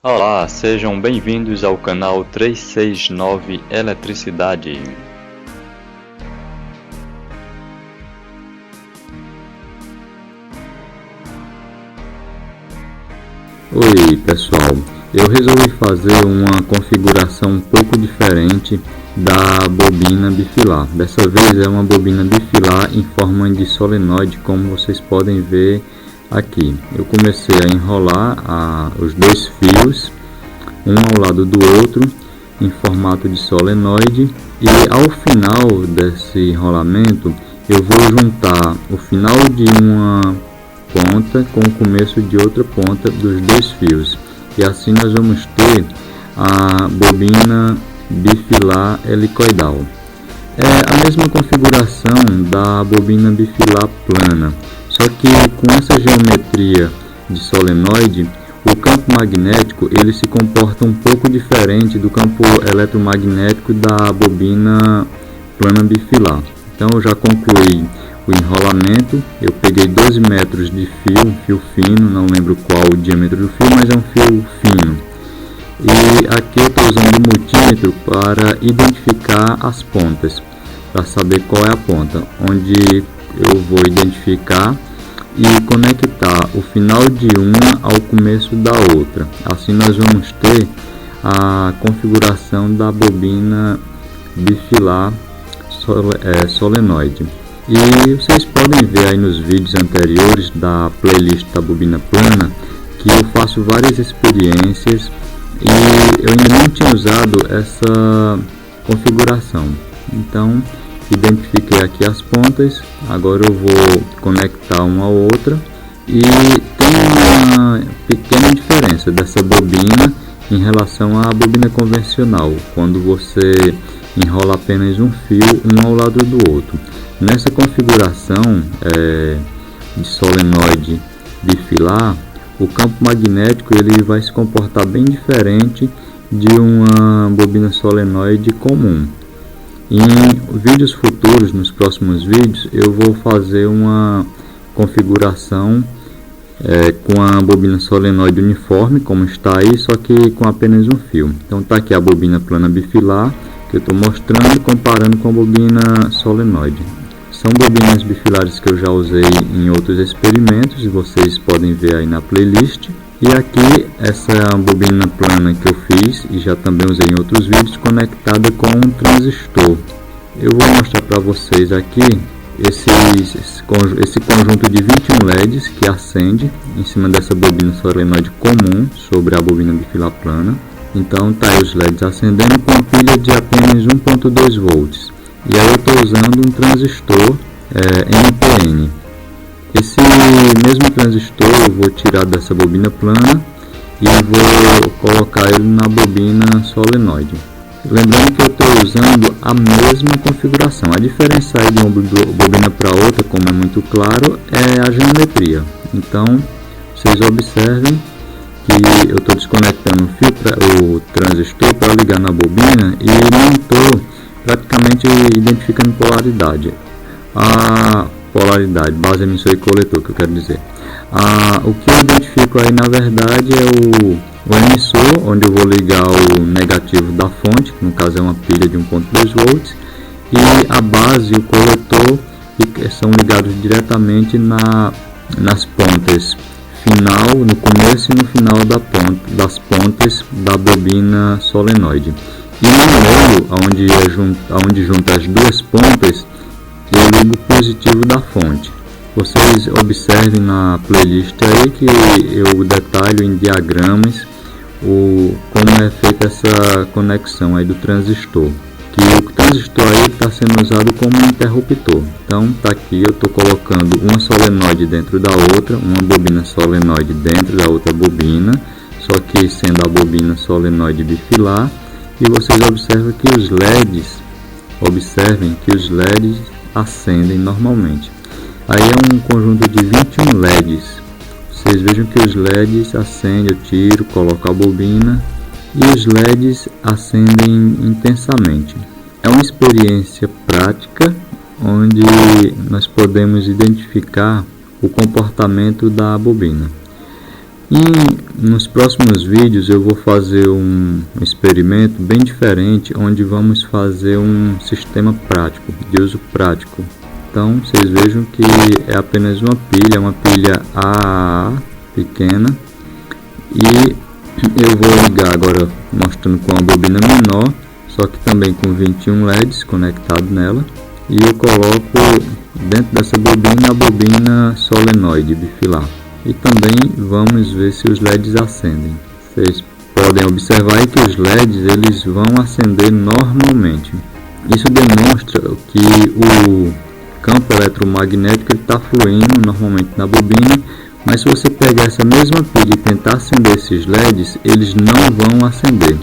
Olá, sejam bem-vindos ao canal 369 Eletricidade. Oi pessoal, eu resolvi fazer uma configuração um pouco diferente da bobina bifilar. Dessa vez é uma bobina bifilar em forma de solenoide, como vocês podem ver aqui. Eu comecei a enrolar os dois fios, um ao lado do outro, em formato de solenoide, e ao final desse enrolamento eu vou juntar o final de uma ponta com o começo de outra ponta dos dois fios, e assim nós vamos ter a bobina bifilar helicoidal. É a mesma configuração da bobina bifilar plana, só que com essa geometria de solenoide, o campo magnético ele se comporta um pouco diferente do campo eletromagnético da bobina plana bifilar. Então eu já concluí o enrolamento. Eu peguei 12 metros de fio, um fio fino, não lembro qual o diâmetro do fio, mas é um fio fino. E aqui eu estou usando o multímetro para identificar as pontas, para saber qual é a ponta, onde eu vou identificar e conectar o final de uma ao começo da outra. Assim nós vamos ter a configuração da bobina bifilar solenoide. E vocês podem ver aí nos vídeos anteriores da playlist da bobina plana que eu faço várias experiências e eu ainda não tinha usado essa configuração. Então identifiquei aqui as pontas, agora eu vou conectar uma a outra, e tem uma pequena diferença dessa bobina em relação à bobina convencional, quando você enrola apenas um fio um ao lado do outro. Nessa configuração de solenoide bifilar, o campo magnético ele vai se comportar bem diferente de uma bobina solenoide comum. Em vídeos futuros, nos próximos vídeos, eu vou fazer uma configuração com a bobina solenoide uniforme, como está aí, só que com apenas um fio. Então está aqui a bobina plana bifilar, que eu estou mostrando, comparando com a bobina solenoide. São bobinas bifilares que eu já usei em outros experimentos, e vocês podem ver aí na playlist. E aqui essa bobina plana que eu fiz e já também usei em outros vídeos, conectada com um transistor. Eu vou mostrar para vocês aqui esse conjunto de 21 LEDs que acende em cima dessa bobina solenoide comum sobre a bobina bifilar plana. Então tá aí os LEDs acendendo com a pilha de apenas 1.2 volts. E aí eu estou usando um transistor NPN. Esse mesmo transistor eu vou tirar dessa bobina plana e vou colocar ele na bobina solenoide. Lembrando que eu estou usando a mesma configuração. A diferença aí de uma bobina para outra, como é muito claro, é a geometria. Então vocês observem que eu estou desconectando o transistor para ligar na bobina e não estou praticamente identificando polaridade. A polaridade, base emissor e coletor, que eu quero dizer. O que eu identifico aí na verdade é o emissor, onde eu vou ligar o negativo da fonte, que no caso é uma pilha de 1.2 volts, e a base e o coletor, que são ligados diretamente nas pontas final, no começo e no final das pontas da bobina solenoide. E no meio, onde junta as duas pontas, eu ligo o positivo da fonte. Vocês observem na playlist aí que eu detalho em diagramas como é feita essa conexão aí do transistor. Que o transistor aí está sendo usado como um interruptor. Então tá aqui, eu estou colocando uma solenoide dentro da outra, uma bobina solenoide dentro da outra bobina, só que sendo a bobina solenoide bifilar. E vocês observem que os LEDs acendem normalmente. Aí é um conjunto de 21 LEDs. Vocês vejam que os LEDs acendem, eu tiro, coloco a bobina e os LEDs acendem intensamente. É uma experiência prática onde nós podemos identificar o comportamento da bobina. E nos próximos vídeos eu vou fazer um experimento bem diferente, onde vamos fazer um sistema prático, de uso prático. Então vocês vejam que é apenas uma pilha AAA pequena, e eu vou ligar agora mostrando com a bobina menor, só que também com 21 LEDs conectado nela, e eu coloco dentro dessa bobina a bobina solenoide bifilar. E também vamos ver se os LEDs acendem. Vocês podem observar aí que os LEDs eles vão acender normalmente. Isso demonstra que o campo eletromagnético está fluindo normalmente na bobina, mas se você pegar essa mesma pilha e tentar acender esses LEDs, eles não vão acender,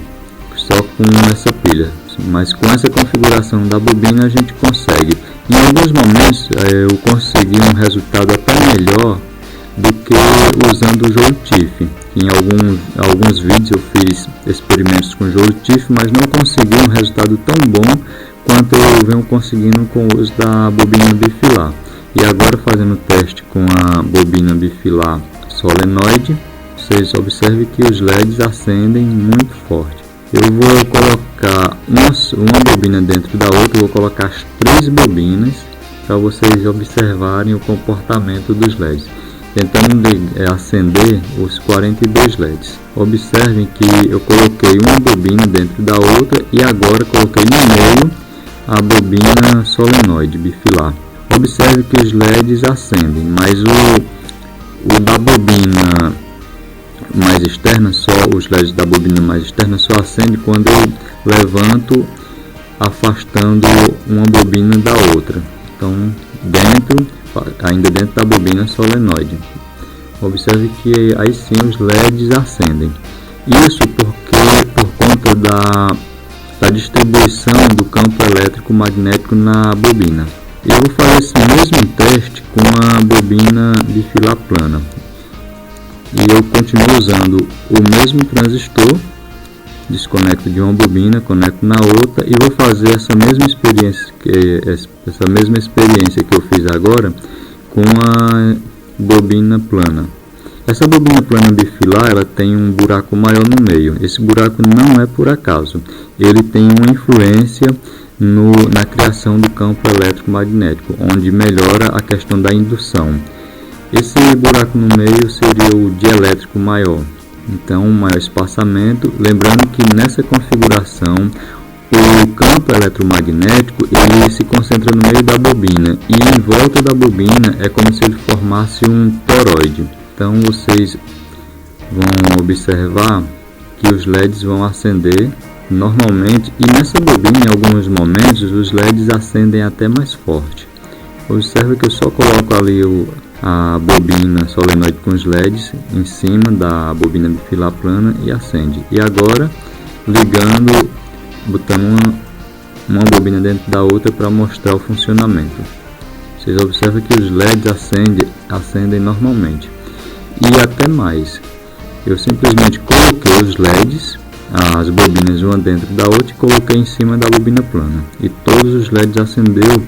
só com essa pilha. Mas com essa configuração da bobina a gente consegue. Em alguns momentos eu consegui um resultado até melhor do que usando o Joule-TIFF. Em alguns vídeos eu fiz experimentos com Joule-TIFF, mas não consegui um resultado tão bom quanto eu venho conseguindo com o uso da bobina bifilar. E agora fazendo o teste com a bobina bifilar solenoide, vocês observem que os LEDs acendem muito forte. Eu vou colocar uma bobina dentro da outra, vou colocar as 3 bobinas para vocês observarem o comportamento dos LEDs, tentando acender os 42 LEDs. Observem que eu coloquei uma bobina dentro da outra e agora coloquei no meio a bobina solenoide bifilar. Observe que os LEDs acendem, mas o da bobina mais externa, os LEDs da bobina mais externa só acende quando eu levanto, afastando uma bobina da outra. Então ainda dentro da bobina solenoide, observe que aí sim os LEDs acendem. Isso porque por conta da distribuição do campo elétrico magnético na bobina. Eu vou fazer esse mesmo teste com a bobina bifilar plana, e eu continuo usando o mesmo transistor, desconecto de uma bobina, conecto na outra, e vou fazer essa mesma experiência que eu fiz agora com a bobina plana. Essa bobina plana bifilar ela tem um buraco maior no meio. Esse buraco não é por acaso, ele tem uma influência na criação do campo elétrico magnético, onde melhora a questão da indução. Esse buraco no meio seria o dielétrico maior, então um maior espaçamento. Lembrando que nessa configuração o campo eletromagnético ele se concentra no meio da bobina, e em volta da bobina é como se ele formasse um toroide. Então vocês vão observar que os LEDs vão acender normalmente, e nessa bobina em alguns momentos os LEDs acendem até mais forte. Observe que eu só coloco ali a bobina solenoide com os LEDs em cima da bobina bifilar plana e acende. E agora ligando, botando uma bobina dentro da outra para mostrar o funcionamento. Vocês observam que os LEDs acendem normalmente. E até mais, eu simplesmente coloquei os LEDs, as bobinas uma dentro da outra, e coloquei em cima da bobina plana, e todos os LEDs acendeu,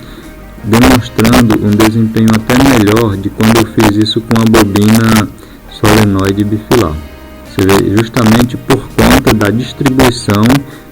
demonstrando um desempenho até melhor de quando eu fiz isso com a bobina solenoide bifilar. Você vê, justamente por conta da distribuição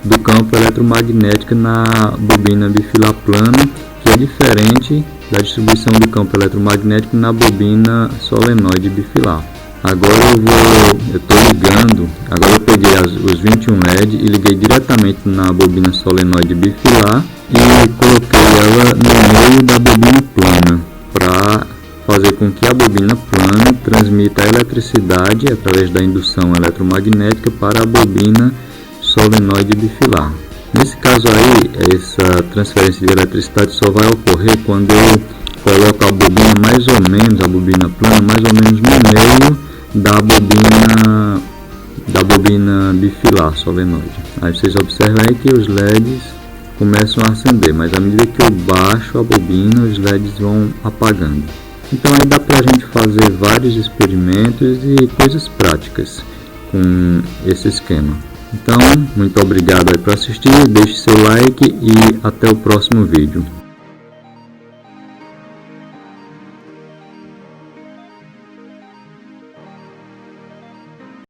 do campo eletromagnético na bobina bifilar plana, que é diferente da distribuição do campo eletromagnético na bobina solenoide bifilar. Agora eu estou ligando, agora eu peguei os 21 LED e liguei diretamente na bobina solenoide bifilar e coloquei ela no meio da bobina plana, para fazer com que a bobina plana transmita a eletricidade através da indução eletromagnética para a bobina solenoide bifilar. Nesse caso aí, essa transferência de eletricidade só vai ocorrer quando eu coloco a bobina mais ou menos, a bobina plana mais ou menos no meio da bobina bifilar solenoide. Aí vocês observam aí que os LEDs começam a acender, mas à medida que eu baixo a bobina, os LEDs vão apagando. Então aí dá pra gente fazer vários experimentos e coisas práticas com esse esquema. Então, muito obrigado aí por assistir, deixe seu like e até o próximo vídeo.